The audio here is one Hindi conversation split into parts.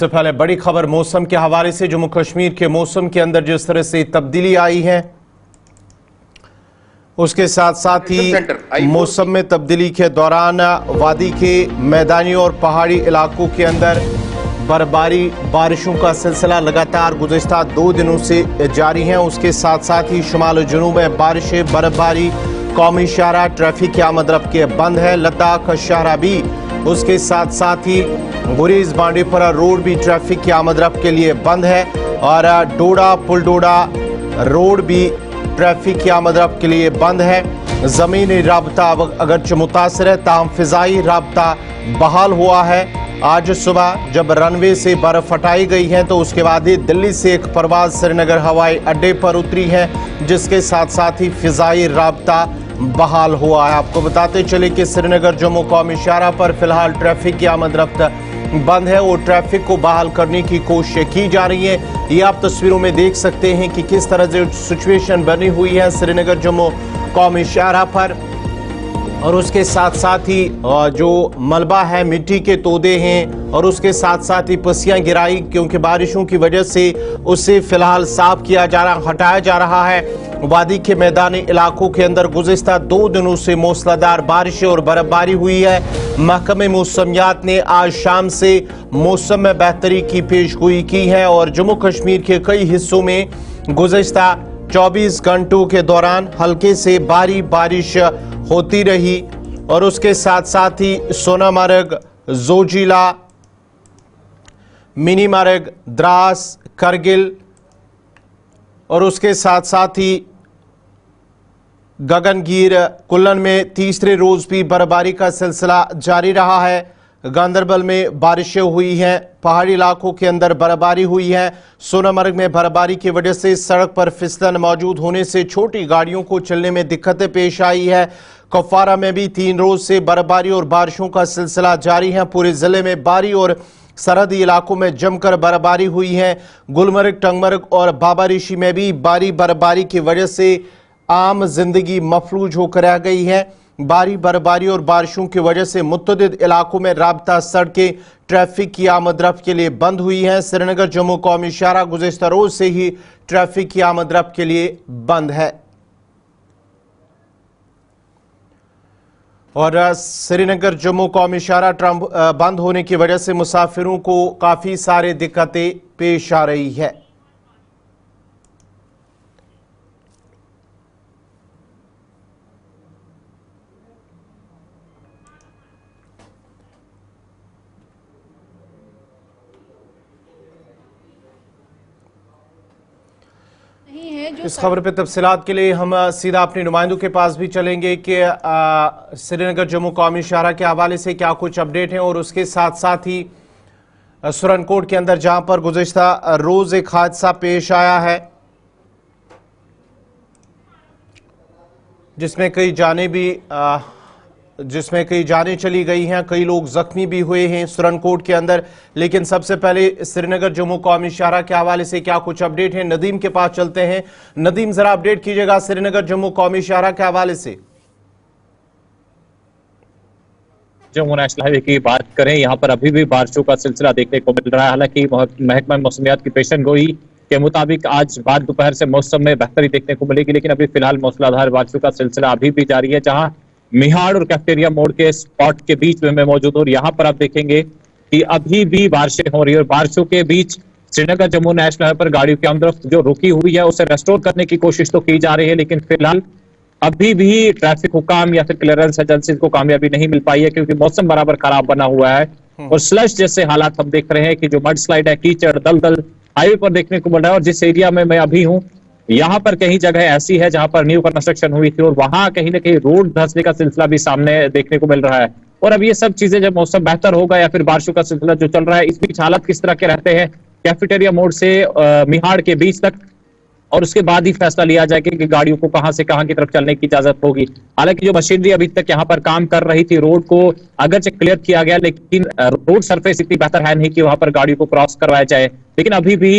सबसे पहले बड़ी खबर मौसम के हवाले से। जम्मू कश्मीर के मौसम के अंदर जिस तरह से तब्दीली आई है, उसके साथ साथ ही मौसम में तब्दीली के दौरान वादी के मैदानी और पहाड़ी इलाकों के अंदर बर्फबारी बारिशों का सिलसिला लगातार गुज़िश्ता 2 दिनों से जारी है। उसके साथ साथ ही शुमाल और जनूब में बारिशें, बर्फबारी, कौमी शाहरा ट्रैफिक की आमद रफ्त के बंद है। लद्दाख शाहरा भी, उसके साथ साथ ही गुरेज बांडीपुरा रोड भी ट्रैफिक की आमद रफ्त के लिए बंद है और डोडा पुलडोडा रोड भी ट्रैफिक की आमद रफ्त के लिए बंद है। ज़मीनी राबता अगरचे मुतासर है, ताहम फ़िज़ाई राबता बहाल हुआ है। आज सुबह जब रनवे से बर्फ हटाई गई है तो उसके बाद ही दिल्ली से एक परवाज श्रीनगर हवाई अड्डे पर उतरी है, जिसके साथ साथ ही फ़िज़ाई राबता बहाल हुआ है। आपको बताते चले कि श्रीनगर जम्मू कौमी शाहरा पर फिलहाल ट्रैफिक की आमद रफ्त बंद है और ट्रैफिक को बहाल करने की कोशिश की जा रही है। ये आप तस्वीरों में देख सकते हैं कि किस तरह से सिचुएशन बनी हुई है श्रीनगर जम्मू कौमी शाहरा पर। और उसके साथ साथ ही जो मलबा है, मिट्टी के तोदे हैं और उसके साथ साथ ही पसियाँ गिराई क्योंकि बारिशों की वजह से उसे फिलहाल साफ किया जा रहा, हटाया जा रहा है। वादी के मैदानी इलाकों के अंदर गुज़िश्ता 2 दिनों से मूसलाधार बारिशें और बर्फबारी हुई है। महकमे मौसमियात ने आज शाम से मौसम में बेहतरी की पेशगोई की है और जम्मू कश्मीर के कई हिस्सों में गुज़िश्ता 24 घंटों के दौरान हल्के से भारी बारिश होती रही और उसके साथ साथ ही सोनामर्ग, जोजिला, मिनीमर्ग, द्रास, करगिल और उसके साथ साथ ही गगनगीर, कुल्लन में तीसरे रोज भी बर्फबारी का सिलसिला जारी रहा है। गांदरबल में बारिशें हुई हैं, पहाड़ी इलाकों के अंदर बर्फबारी हुई है। सोनामर्ग में बर्फबारी की वजह से सड़क पर फिसलन मौजूद होने से छोटी गाड़ियों को चलने में दिक्कतें पेश आई है। कुपवारा में भी 3 रोज से बर्फबारी और बारिशों का सिलसिला जारी है। पूरे जिले में बारी और सरहदी इलाकों में जमकर बर्फबारी हुई है। गुलमर्ग, टंगमर्ग और बाबा ऋषि में भी भारी बर्फबारी की वजह से आम जिंदगी मफलूज होकर रह गई है। भारी बर्फबारी और बारिशों की वजह से मुतअद्दिद इलाकों में राबता सड़कें ट्रैफिक की आमद रफ्त के लिए बंद हुई हैं। श्रीनगर जम्मू कौमी शाहरा गुज़िश्ता रोज से ही ट्रैफिक की आमद रफ्त के लिए बंद है और श्रीनगर जम्मू कौमी शाहरा बंद होने की वजह से मुसाफिरों को काफ़ी सारी दिक्कतें पेश आ रही है। इस खबर पे तफसीलात के लिए हम सीधा अपने नुमाइंदों के पास भी चलेंगे कि श्रीनगर जम्मू कौमी शाहरा के हवाले से क्या कुछ अपडेट हैं और उसके साथ साथ ही सुरनकोट के अंदर जहां पर गुज़िश्ता रोज एक हादसा पेश आया है जिसमें कई जानें चली गई हैं, कई लोग जख्मी भी हुए हैं सुरनकोट के अंदर। लेकिन सबसे पहले श्रीनगर जम्मू कौमी शाहरा के हवाले से क्या कुछ अपडेट है, नदीम के पास चलते हैं। नदीम, जरा अपडेट कीजिएगा श्रीनगर जम्मू कौमी शाहरा के हवाले से। जम्मू नेशनल हाईवे की बात करें, यहाँ पर अभी भी बारिशों का सिलसिला देखने को मिल रहा है। हालांकि महकमा मौसमियात की पेशन गोई के मुताबिक आज बाद दोपहर से मौसम में बेहतरी देखने को मिलेगी, लेकिन अभी फिलहाल मूसलाधार बारिशों का सिलसिला अभी भी जारी है। जहां मिहाड़ और कैफेटेरिया मोड़ के स्पॉट के बीच में मैं मौजूद हूँ और यहाँ पर आप देखेंगे कि अभी भी बारिशें हो रही है और बारिशों के बीच श्रीनगर जम्मू नेशनल हाईवे पर गाड़ियों की आमद जो रुकी हुई है उसे रेस्टोर करने की कोशिश तो की जा रही है, लेकिन फिलहाल अभी भी ट्रैफिक हुकाम या फिर क्लियरेंस एजेंसी को कामयाबी नहीं मिल पाई है क्योंकि मौसम बराबर खराब बना हुआ है और स्लश जैसे हालात हम देख रहे हैं कि जो मड स्लाइड है, कीचड़, दलदल हाईवे पर देखने को मिल रहा है। और जिस एरिया में मैं अभी हूँ यहाँ पर कहीं जगह ऐसी है जहां पर न्यू कंस्ट्रक्शन हुई थी और वहां कहीं ना कहीं रोड धंसने का सिलसिला भी सामने देखने को मिल रहा है। और अब ये सब चीजें जब मौसम बेहतर होगा या फिर बारिशों का सिलसिला जो चल रहा है, इस बीच हालात किस तरह के रहते हैं कैफेटेरिया मोड़ से मिहाड़ के बीच तक, और उसके बाद ही फैसला लिया जाएगा कि गाड़ियों को कहां से कहां की तरफ चलने की इजाजत होगी। हालांकि जो मशीनरी अभी तक यहाँ पर काम कर रही थी, रोड को अगरचे क्लियर किया गया, लेकिन रोड सरफेस इतनी बेहतर है नहीं कि वहां पर गाड़ियों को क्रॉस करवाया जाए। लेकिन अभी भी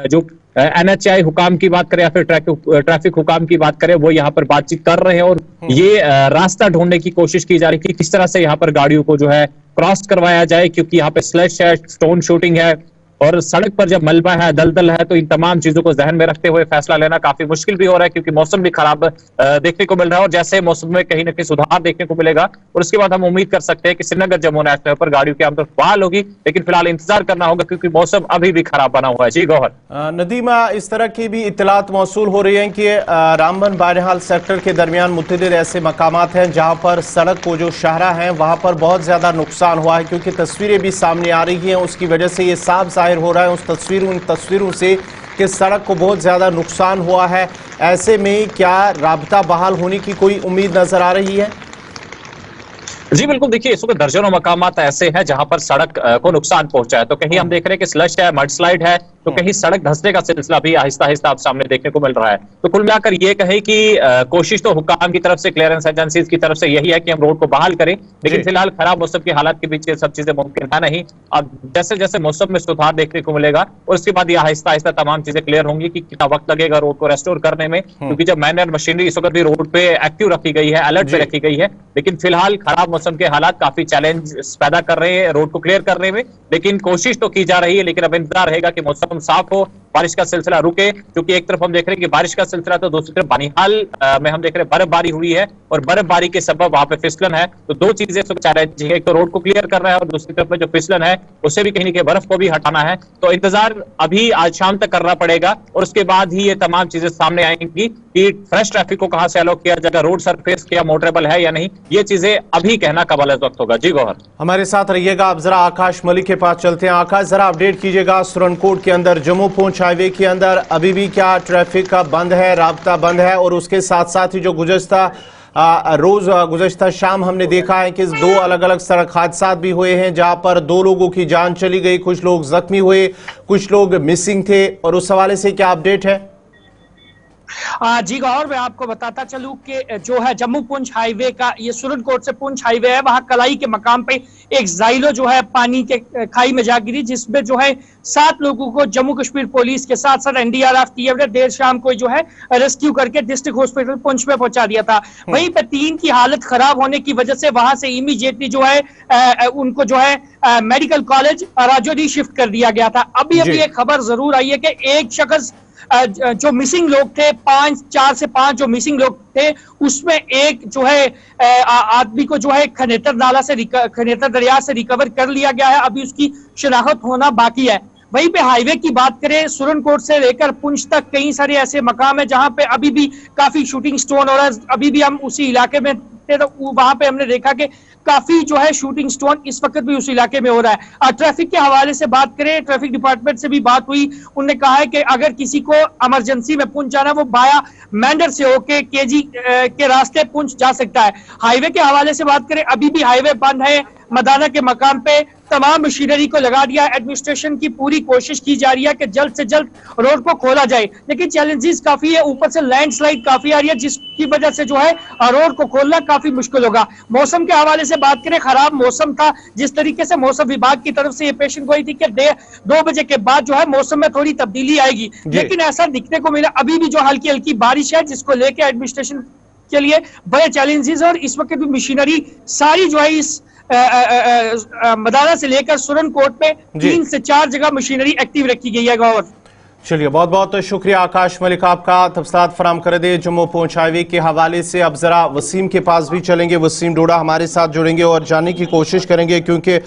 जो NHAI हुकाम की बात करें या फिर ट्रैफिक हुकाम की बात करें, वो यहाँ पर बातचीत कर रहे हैं और ये रास्ता ढूंढने की कोशिश की जा रही है कि किस तरह से यहाँ पर गाड़ियों को जो है क्रॉस करवाया जाए, क्योंकि यहाँ पे स्लश है, स्टोन शूटिंग है और सड़क पर जब मलबा है, दलदल है, तो इन तमाम चीजों को जहन में रखते हुए फैसला लेना काफी मुश्किल भी हो रहा है, क्योंकि मौसम भी खराब देखने को मिल रहा है। और जैसे मौसम में कहीं ना कहीं सुधार देखने को मिलेगा और उसके बाद हम उम्मीद कर सकते हैं कि श्रीनगर जम्मू नेशनल पर गाड़ियों की आमद बहाल होगी, लेकिन फिलहाल इंतजार करना होगा क्योंकि मौसम अभी भी खराब बना हुआ है। जी गौहर। नदीमा, इस तरह की भी इत्तलात मौसूल हो रही हैं कि रामबन बानिहाल सेक्टर के दरमियान मुतअद्दिद ऐसे मकामात हैं जहां पर सड़क को जो शाहरा है वहां पर बहुत ज्यादा नुकसान हुआ है, क्योंकि तस्वीरें भी सामने आ रही हैं। उसकी वजह से ये साफ जाहिर हो रहा है उन तस्वीरों से कि सड़क को बहुत ज्यादा नुकसान हुआ है। ऐसे में क्या राबता बहाल होने की कोई उम्मीद नजर आ रही है? जी बिल्कुल, देखिए इस वक्त दर्जनों मकामात ऐसे हैं जहां पर सड़क को नुकसान पहुंचा है। तो कहीं हम देख रहे हैं कि स्लश है, मड स्लाइड है, तो कहीं सड़क धंसने का सिलसिला भी आहिस्ता आहिस्ता आप सामने देखने को मिल रहा है। तो कुल मिलाकर ये कहे कि कोशिश तो हुक्काम की तरफ से, क्लियरेंस एजेंसीज की तरफ से यही है कि हम रोड को बहाल करें, लेकिन फिलहाल खराब मौसम की हालात के बीच ये सब चीजें मुमकिन है नहीं। अब जैसे जैसे मौसम में सुधार देखने को मिलेगा और उसके बाद ये आहिस्ता आहिस्ता तमाम चीजें क्लियर होंगी कि कितना वक्त लगेगा रोड को रेस्टोर करने में, क्योंकि जब मैन मशीनरी इस वक्त भी रोड पे एक्टिव रखी गई है, अलर्ट पे रखी गई है, लेकिन फिलहाल खराब मौसम के हालात काफी चैलेंज पैदा कर रहे हैं रोड को क्लियर करने में। लेकिन कोशिश तो की जा रही है, लेकिन अब इंतजार रहेगा कि मौसम साफ हो, बारिश का सिलसिला रुके, क्योंकि एक तरफ हम देख रहे हैं कि बारिश का सिलसिला, तो दूसरी तरफ बानिहाल में हम देख रहे हैं बर्फबारी हुई है और बर्फबारी के सबब वहां पे फिसलन है। तो दो चीजें चैलेंजिंग है, एक तो रोड को क्लियर करना है और दूसरी तरफ में जो फिसलन है उससे भी कहीं ना कहीं बर्फ को भी हटाना है। तो इंतजार अभी आज शाम तक करना पड़ेगा और उसके बाद ही ये तमाम चीजें सामने आएंगी कि फ्रेश ट्रैफिक को कहां से अलाउ किया जाएगा, रोड सरफेस क्या मोटरेबल है या नहीं, ये चीजें अभी कहना कबल वक्त होगा। जी गौहर, हमारे साथ रहिएगा। आप जरा आकाश मलिक के पास चलते हैं। आकाश, जरा अपडेट कीजिएगा, सुरनकोट के अंदर जम्मू पूंछ हाईवे के अंदर अभी भी क्या ट्रैफिक का बंद है, राब्ता बंद है? और उसके साथ साथ ही जो गुज़श्ता शाम हमने देखा है कि दो अलग अलग सड़क हादसा भी हुए हैं जहां पर 2 लोगों की जान चली गई, कुछ लोग जख्मी हुए, कुछ लोग मिसिंग थे, और उस हवाले से क्या अपडेट है? जी गौर, मैं आपको बताता चलूं कि जो है जम्मू पुंछ हाईवे का, ये सुरनकोट से पुंछ हाईवे है, वहां कलाई के मकाम पे एक जाइलो जो है पानी के खाई में जा गिरी, जिसमें जो है 7 लोगों को जम्मू कश्मीर पुलिस के साथ साथ एनडीआरएफ टीम ने देर शाम को जो है रेस्क्यू करके डिस्ट्रिक्ट हॉस्पिटल पुंछ में पहुंचा दिया था। वहीं पे 3 की हालत खराब होने की वजह से वहां से इमीडिएटली जो है उनको जो है मेडिकल कॉलेज राजौरी शिफ्ट कर दिया गया था। अभी एक खबर जरूर आई है कि एक शख्स जो मिसिंग लोग थे, 4 से 5 जो मिसिंग लोग थे, उसमें एक जो है आदमी को जो है खनेतर दरिया से रिकवर कर लिया गया है। अभी उसकी शनाख्त होना बाकी है। वहीं पे हाईवे की बात करें, सुरनकोट से लेकर पुंछ तक कई सारे ऐसे मकाम है जहां पे अभी भी काफी शूटिंग स्टोन हो रहा है। अभी भी हम उसी इलाके में थे तो वहां पे हमने देखा कि काफी जो है शूटिंग स्टोन इस वक्त भी उस इलाके में हो रहा है। ट्रैफिक के हवाले से बात करें, ट्रैफिक डिपार्टमेंट से भी बात हुई, उन्होंने कहा है कि अगर किसी को इमरजेंसी में पुंछ जाना, वो बाया मैंडर से होके केजी के रास्ते पुंछ जा सकता है। हाईवे के हवाले से बात करें, अभी भी हाईवे बंद है। मदाना के मकाम पे तमाम मशीनरी को लगा दिया। एडमिनिस्ट्रेशन की पूरी कोशिश की जा रही है कि जल्द से जल्द रोड को खोला जाए, लेकिन चैलेंजेस काफी है। ऊपर से लैंडस्लाइड काफी आ रही है, जिसकी वजह से जो है रोड को खोलना काफी मुश्किल होगा। मौसम के हवाले से बात करें, खराब मौसम था। जिस तरीके से मौसम विभाग की तरफ से ये पेशन गोई थी कि 2 बजे के बाद जो है मौसम में थोड़ी तब्दीली आएगी, लेकिन ऐसा दिखने को मिला। अभी भी जो हल्की हल्की बारिश है, जिसको लेकर एडमिनिस्ट्रेशन के लिए बड़े चैलेंजेस है। और इस वक्त भी मशीनरी सारी जो है इस मदाना से लेकर सुरनकोट में 3 से 4 जगह मशीनरी एक्टिव रखी गई है। गौर, चलिए, बहुत बहुत शुक्रिया आकाश मलिक आपका, तफसीलात फराम कर दे जम्मू पूंछ हाईवे के हवाले से। अब जरा वसीम के पास भी चलेंगे, वसीम डोडा हमारे साथ जुड़ेंगे और जानने की कोशिश करेंगे, क्योंकि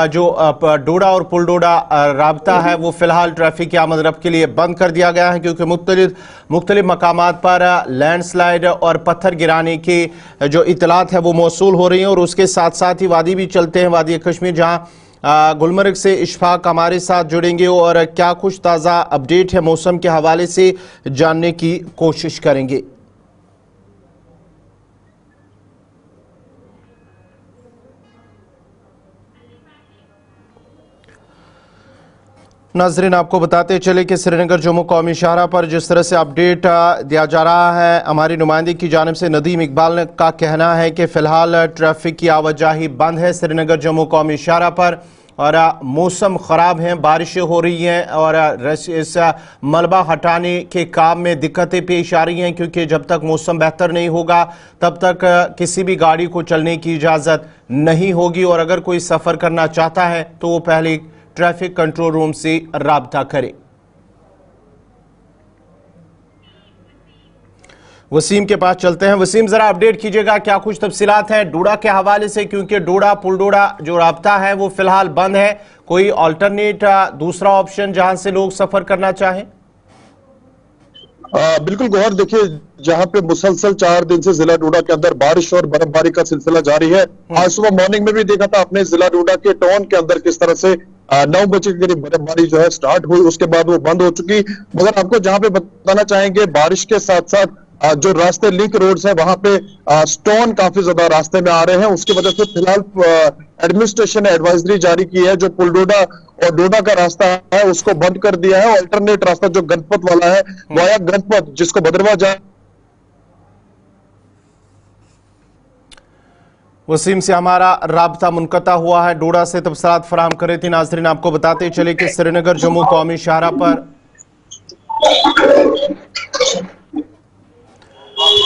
जो डोडा और पुल डोडा राब्ता है वो फिलहाल ट्रैफिक की आमद रफ्त के लिए बंद कर दिया गया है, क्योंकि मुख्तलिफ मकामात पर लैंडस्लाइड और पत्थर गिराने की जो इतलात है वो मौसूल हो रही हैं। और उसके साथ साथ ही वादी भी चलते हैं, वादी कश्मीर, जहाँ गुलमर्ग से इशफाक हमारे साथ जुड़ेंगे और क्या कुछ ताज़ा अपडेट है मौसम के हवाले से जानने की कोशिश करेंगे। नाज़रीन, आपको बताते चले कि श्रीनगर जम्मू कौमी शाहरा पर जिस तरह से अपडेट दिया जा रहा है, हमारी नुमाइंदे की जानिब से नदीम इकबाल का कहना है कि फ़िलहाल ट्रैफिक की आवाजाही बंद है श्रीनगर जम्मू कौमी शाहरा पर, और मौसम ख़राब हैं, बारिशें हो रही हैं और इस मलबा हटाने के काम में दिक्कतें पेश आ रही हैं, क्योंकि जब तक मौसम बेहतर नहीं होगा तब तक किसी भी गाड़ी को चलने की इजाज़त नहीं होगी। और अगर कोई सफ़र करना चाहता है तो वो पहले ट्रैफिक कंट्रोल रूम से राब्ता करें। वसीम के पास चलते हैं। वसीम, जरा अपडेट कीजिएगा, क्या कुछ तफसीलात हैं डोडा के हवाले से, क्योंकि डोडा पुल डोडा जो राब्ता है वो फिलहाल बंद है। कोई ऑल्टरनेट दूसरा ऑप्शन जहां से लोग सफर करना चाहें? बिल्कुल गौहर, देखिए जहां पे मुसलसल 4 दिन से जिला डोडा के अंदर बारिश और बर्फबारी का सिलसिला जारी है। आज सुबह मॉर्निंग में भी देखा था अपने जिला डोडा के टाउन के अंदर किस तरह से 9 बजे के करीब बर्फबारी जो है स्टार्ट हुई, उसके बाद वो बंद हो चुकी। मगर आपको जहां पे बताना चाहेंगे, बारिश के साथ साथ जो रास्ते लिंक रोड्स है वहां पे स्टोन काफी ज्यादा रास्ते में आ रहे हैं। उसकी वजह से फिलहाल एडमिनिस्ट्रेशन ने एडवाइजरी जारी की है, जो पुलडोडा और डोडा का रास्ता है उसको बंद कर दिया है। अल्टरनेट रास्ता जो गणपत वाला है वाया गणपत, जिसको भद्रवा जा वसीम से हमारा राब्ता मुनक़ता हुआ है, डोडा से तफसीलात फराहम करे थे। नाज़रीन, आपको बताते चले कि श्रीनगर जम्मू कौमी शाहरा पर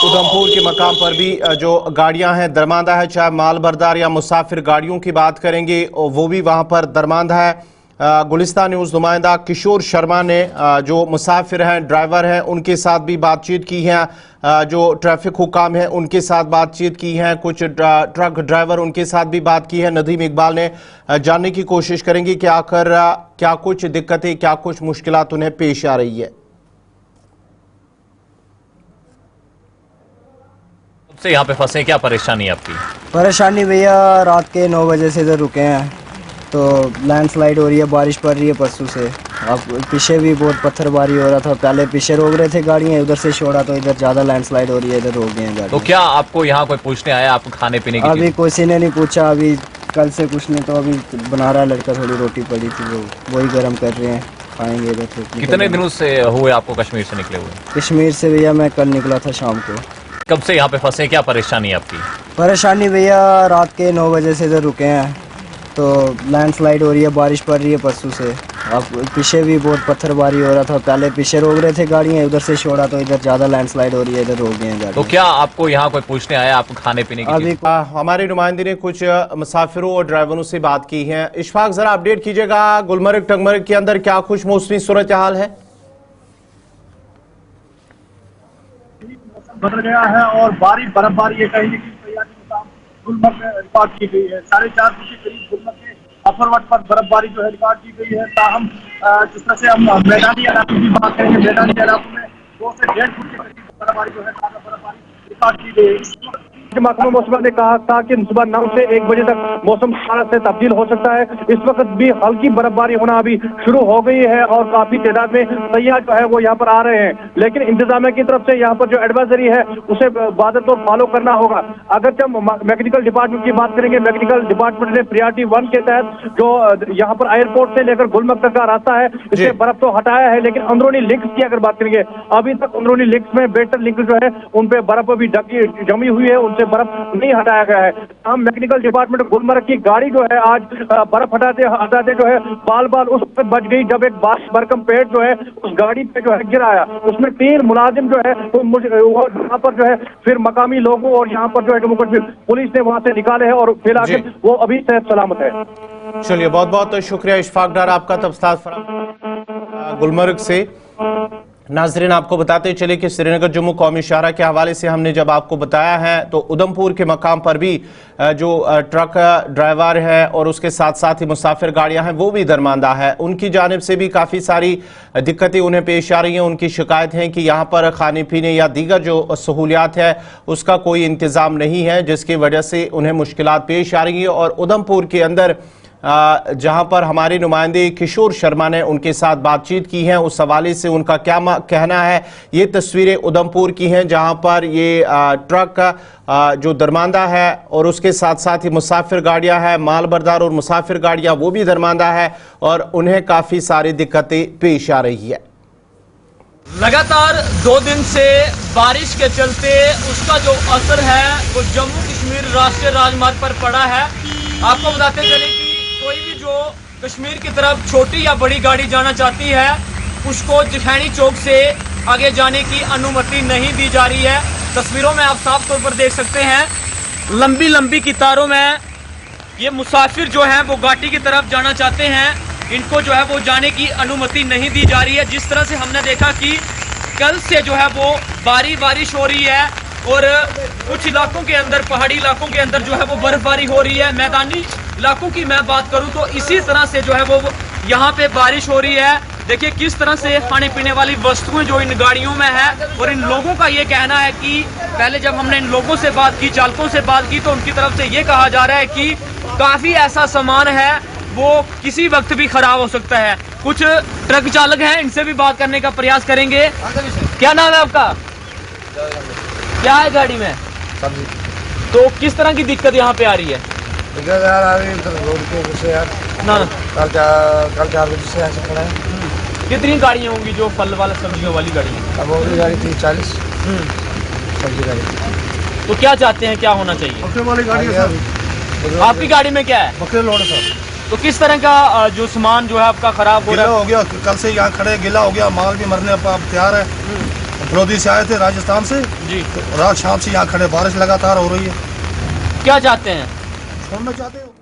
उधमपुर के मकाम पर भी जो गाड़ियां हैं दरमांदा है, चाहे माल बरदार या मुसाफिर गाड़ियों की बात करेंगे वो भी वहां पर दरमांदा है। गुलिस्तान न्यूज़ नुमाइंदा किशोर शर्मा ने जो मुसाफिर हैं, ड्राइवर हैं, उनके साथ भी बातचीत की है, जो ट्रैफिक हुकाम हैं उनके साथ बातचीत की है, कुछ ट्रक ड्राइवर उनके साथ भी बात की है। नदीम इकबाल ने जानने की कोशिश करेंगे कि आखिर क्या कुछ दिक्कतें, क्या कुछ मुश्किलात उन्हें पेश आ रही है। से यहाँ पे फंसे, क्या परेशानी है आपकी? परेशानी भैया, रात के 9 बजे से इधर रुके हैं तो लैंडस्लाइड हो रही है, बारिश पड़ रही है परसों से। अब पीछे भी बहुत पत्थरबारी हो रहा था, पहले पीछे रोक रहे थे गाड़ियाँ, उधर से छोड़ा तो इधर ज़्यादा लैंडस्लाइड हो रही है, इधर रोक गए हैं गाड़ी। तो क्या आपको यहाँ कोई पूछने आया, आपको खाने पीने की अभी किसी ने नहीं पूछा, अभी कल से कुछ नहीं, तो अभी बना रहा है लड़का, थोड़ी रोटी पड़ी थी वो वही गर्म कर रहे हैं, खाएंगे इधर। तो कितने दिनों से हुए आपको कश्मीर से निकले हुए? कश्मीर से भैया मैं कल निकला था शाम को। कब से यहाँ पे फंसे, क्या परेशानी है आपकी? परेशानी भैया, रात के 9 बजे से इधर रुके हैं तो लैंडस्लाइड हो रही है, बारिश पड़ रही है परसों से। अब पीछे भी बहुत पत्थरबारी हो रहा था, पहले पीछे रोक रहे थे गाड़ियाँ, उधर से छोड़ा तो इधर ज़्यादा लैंडस्लाइड हो रही है, इधर रोक गए हैं गाड़ी। तो क्या आपको यहाँ कोई पूछने आया, आपको खाने पीने की? अभी हमारे नुमाइंदे ने कुछ मुसाफिरों और ड्राइवरों से बात की है। इशफाक, जरा अपडेट कीजिएगा, गुलमर्ग टंगमर्ग के अंदर क्या कुछ मौसमी सूरत हाल है? बदल गया है और बर्फबारी ये कहीं गुलमर्ग में रिकॉर्ड की गई है। 4:30 बजे करीब गुलमर्ग के अफरवट पर बर्फबारी जो है रिकॉर्ड की गई है। ताहम जिस तरह से हम मैदानी इलाकों की बात करेंगे, मैदानी इलाकों में 2 से 1.5 फुट के करीब बर्फबारी जो है बर्फबारी रिकॉर्ड की गई है। महकमा मौसम ने कहा था कि सुबह 9 से 1 बजे तक मौसम सारा से तब्दील हो सकता है। इस वक्त भी हल्की बर्फबारी होना अभी शुरू हो गई है और काफी तादाद में सयाह जो है वो यहाँ पर आ रहे हैं, लेकिन इंतजामिया की तरफ से यहाँ पर जो एडवाइजरी है उसे बादतौर फॉलो करना होगा। अगर जब मैकेनिकल डिपार्टमेंट की बात करेंगे, मैकेनिकल डिपार्टमेंट ने प्रायोरिटी 1 के तहत जो यहाँ पर एयरपोर्ट से लेकर गुलमर्ग तक का रास्ता है इससे बर्फ तो हटाया है, लेकिन अंदरूनी लिंक्स की अगर बात करेंगे, अभी तक अंदरूनी लिंक्स में बेहतर लिंक जो है उन पे बर्फ अभी जमी हुई है, उनसे बर्फ नहीं हटाया गया है। हम मैकेनिकल डिपार्टमेंट गुलमर्ग की गाड़ी जो है आज बर्फ हटाते जो है बाल उस पर बच गई, जब एक भरकम पेड़ जो है उस गाड़ी पे जो है गिराया। उसमें 3 मुलाजिम जो है वो यहाँ पर जो है फिर मकामी लोगों और यहाँ पर जो है पुलिस ने वहां से निकाले हैं और फिलहाल वो अभी सेहत सलामत है। चलिए, बहुत बहुत शुक्रिया इशफाक डार आपका तफसीलात फराहम गुलमर्ग से। नाजरीन, आपको बताते चले कि श्रीनगर जम्मू कौमी शाहरा के हवाले से हमने जब आपको बताया है तो उधमपुर के मकाम पर भी जो ट्रक ड्राइवर है और उसके साथ साथ ही मुसाफिर गाड़ियां हैं वो भी दरमांदा है। उनकी जानिब से भी काफ़ी सारी दिक्कतें उन्हें पेश आ रही हैं। उनकी शिकायत है कि यहाँ पर खाने पीने या दीगर जो सहूलियात है उसका कोई इंतज़ाम नहीं है, जिसकी वजह से उन्हें मुश्किलात पेश आ रही हैं। और उधमपुर के अंदर जहां पर हमारे नुमाइंदे किशोर शर्मा ने उनके साथ बातचीत की है, उस हवाले से उनका क्या कहना है। ये तस्वीरें उधमपुर की हैं जहां पर ये ट्रक जो दरमांदा है और उसके साथ साथ ही मुसाफिर गाड़ियां हैं, माल बरदार और मुसाफिर गाड़ियां वो भी दरमांदा है और उन्हें काफ़ी सारी दिक्कतें पेश आ रही है। लगातार 2 दिन से बारिश के चलते उसका जो असर है वो जम्मू कश्मीर राष्ट्रीय राजमार्ग पर पड़ा है। आपको बताते चले कि कोई भी जो कश्मीर की तरफ छोटी या बड़ी गाड़ी जाना चाहती है उसको जिठैनी चौक से आगे जाने की अनुमति नहीं दी जा रही है। तस्वीरों में आप साफ तौर पर देख सकते हैं, लंबी लंबी कतारों में ये मुसाफिर जो हैं वो घाटी की तरफ जाना चाहते हैं। इनको जो है वो जाने की अनुमति नहीं दी जा रही है। जिस तरह से हमने देखा कि कल से जो है वो बारिश हो रही है और कुछ इलाकों के अंदर, पहाड़ी इलाकों के अंदर जो है वो बर्फबारी हो रही है। मैदानी इलाकों की मैं बात करूं तो इसी तरह से जो है वो यहाँ पे बारिश हो रही है। देखिए किस तरह से खाने पीने वाली वस्तुएं जो इन गाड़ियों में है, और इन लोगों का ये कहना है कि पहले जब हमने इन लोगों से बात की, चालकों से बात की, तो उनकी तरफ से ये कहा जा रहा है कि काफी ऐसा सामान है वो किसी वक्त भी खराब हो सकता है। कुछ ट्रक चालक हैं, इनसे भी बात करने का प्रयास करेंगे। क्या नाम है आपका? क्या है गाड़ी में? सब्जी। तो किस तरह की दिक्कत यहाँ पे आ रही है? यार आ रही रोड के वजह यार ना कल 4 बजे से ऐसा खड़ा है। कितनी गाड़ियाँ होंगी जो फल वाला सब्जियों वाली गाड़ी? अब होगी गाड़ी 30-40 सब्जी गाड़ी। तो क्या चाहते हैं, क्या होना चाहिए? बकरे वाली गाड़ी है। आपकी गाड़ी में क्या है? बकरे लोड है सर। तो किस तरह का जो सामान जो है आपका खराब हो रहा है? हो गया, कल से यहाँ खड़े गिला हो गया, माल भी मरने पर तैयार है। बड़ौदी से आए थे राजस्थान से जी, तो रात शाम से यहाँ खड़े, बारिश लगातार हो रही है। क्या चाहते हैं? छोड़ना चाहते हो?